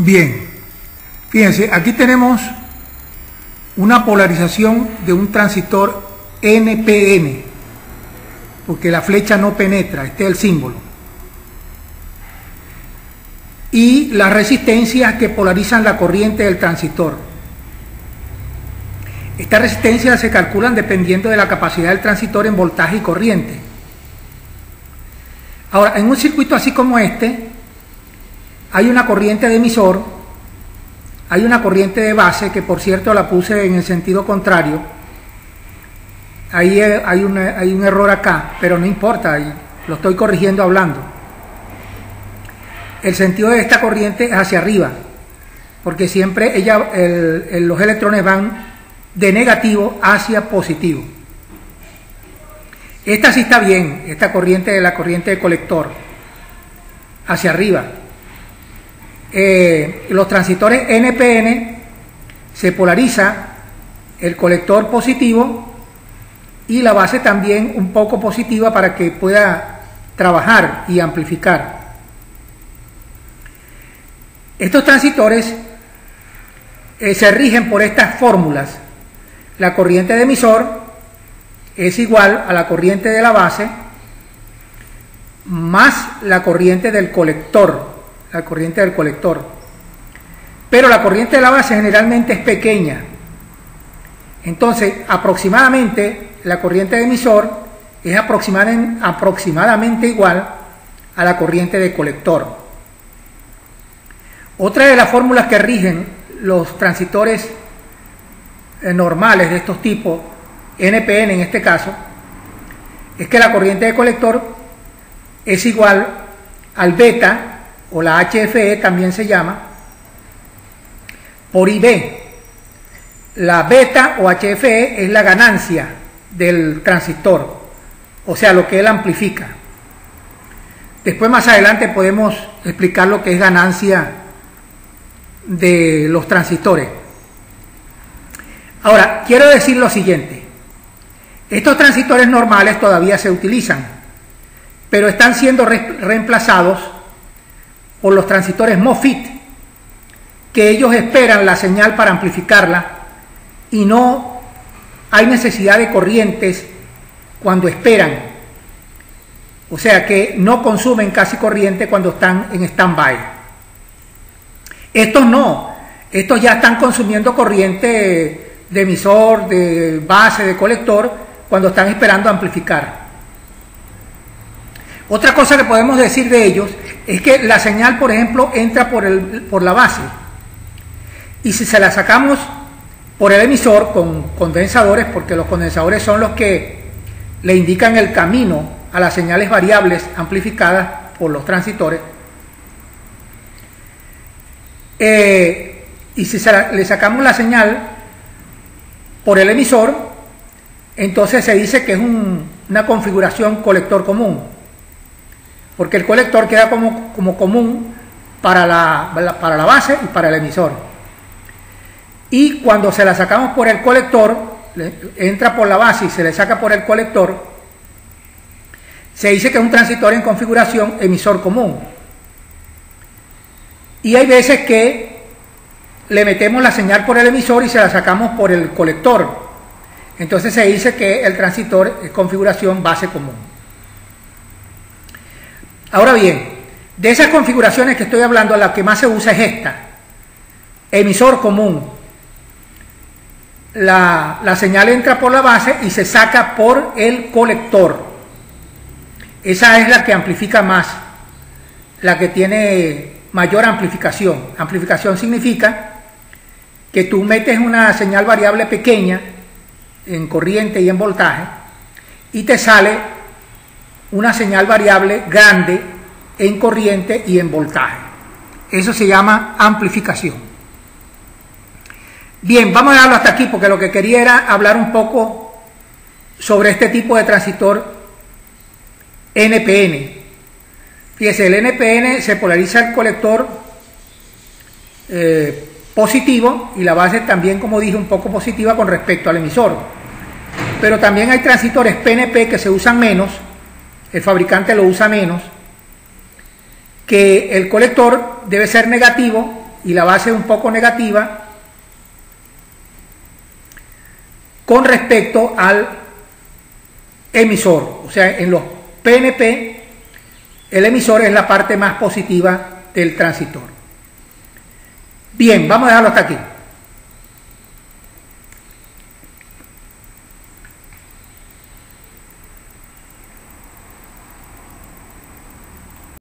Bien, fíjense, aquí tenemos una polarización de un transistor NPN, porque la flecha no penetra, este es el símbolo. Y las resistencias que polarizan la corriente del transistor. Estas resistencias se calculan dependiendo de la capacidad del transistor en voltaje y corriente. Ahora, en un circuito así como este, hay una corriente de emisor, hay una corriente de base, que por cierto la puse en el sentido contrario. Ahí hay un error acá, pero no importa, lo estoy corrigiendo hablando. El sentido de esta corriente es hacia arriba, porque siempre los electrones van de negativo hacia positivo. Esta sí está bien, esta corriente es la corriente de colector, hacia arriba. Los transistores NPN se polariza el colector positivo y la base también un poco positiva para que pueda trabajar y amplificar. Estos transistores se rigen por estas fórmulas. La corriente de emisor es igual a la corriente de la base más la corriente del colector. Pero la corriente de la base generalmente es pequeña. Entonces, aproximadamente la corriente de emisor es aproximadamente igual a la corriente de colector. Otra de las fórmulas que rigen los transistores normales de estos tipos, NPN en este caso, es que la corriente de colector es igual al beta, o la HFE también se llama, por IB. La beta o HFE es la ganancia del transistor, o sea, lo que él amplifica. Después más adelante podemos explicar lo que es ganancia de los transistores. Ahora, quiero decir lo siguiente. Estos transistores normales todavía se utilizan, pero están siendo reemplazados por los transistores MOSFET, que ellos esperan la señal para amplificarla y no hay necesidad de corrientes cuando esperan. O sea que no consumen casi corriente cuando están en stand-by. Estos no, estos ya están consumiendo corriente de emisor, de base, de colector, cuando están esperando amplificar. Otra cosa que podemos decir de ellos es que la señal, por ejemplo, entra por la base, y si se la sacamos por el emisor con condensadores, porque los condensadores son los que le indican el camino a las señales variables amplificadas por los transistores, y si le sacamos la señal por el emisor, entonces se dice que es una configuración colector común, porque el colector queda como común para la base y para el emisor. Y cuando se la sacamos por el colector, entra por la base y se le saca por el colector, se dice que es un transistor en configuración emisor común. Y hay veces que le metemos la señal por el emisor y se la sacamos por el colector. Entonces se dice que el transistor es configuración base común. Ahora bien, de esas configuraciones que estoy hablando, la que más se usa es esta: emisor común. La señal entra por la base y se saca por el colector. Esa es la que amplifica más, la que tiene mayor amplificación. Amplificación significa que tú metes una señal variable pequeña en corriente y en voltaje y te sale una señal variable grande en corriente y en voltaje. Eso se llama amplificación. Bien, vamos a dejarlo hasta aquí porque lo que quería era hablar un poco sobre este tipo de transistor NPN. Fíjese, el NPN se polariza el colector positivo y la base también, como dije, un poco positiva con respecto al emisor. Pero también hay transistores PNP que se usan menos, el fabricante lo usa menos, que el colector debe ser negativo y la base un poco negativa con respecto al emisor. O sea, en los PNP el emisor es la parte más positiva del transistor. Bien, vamos a dejarlo hasta aquí.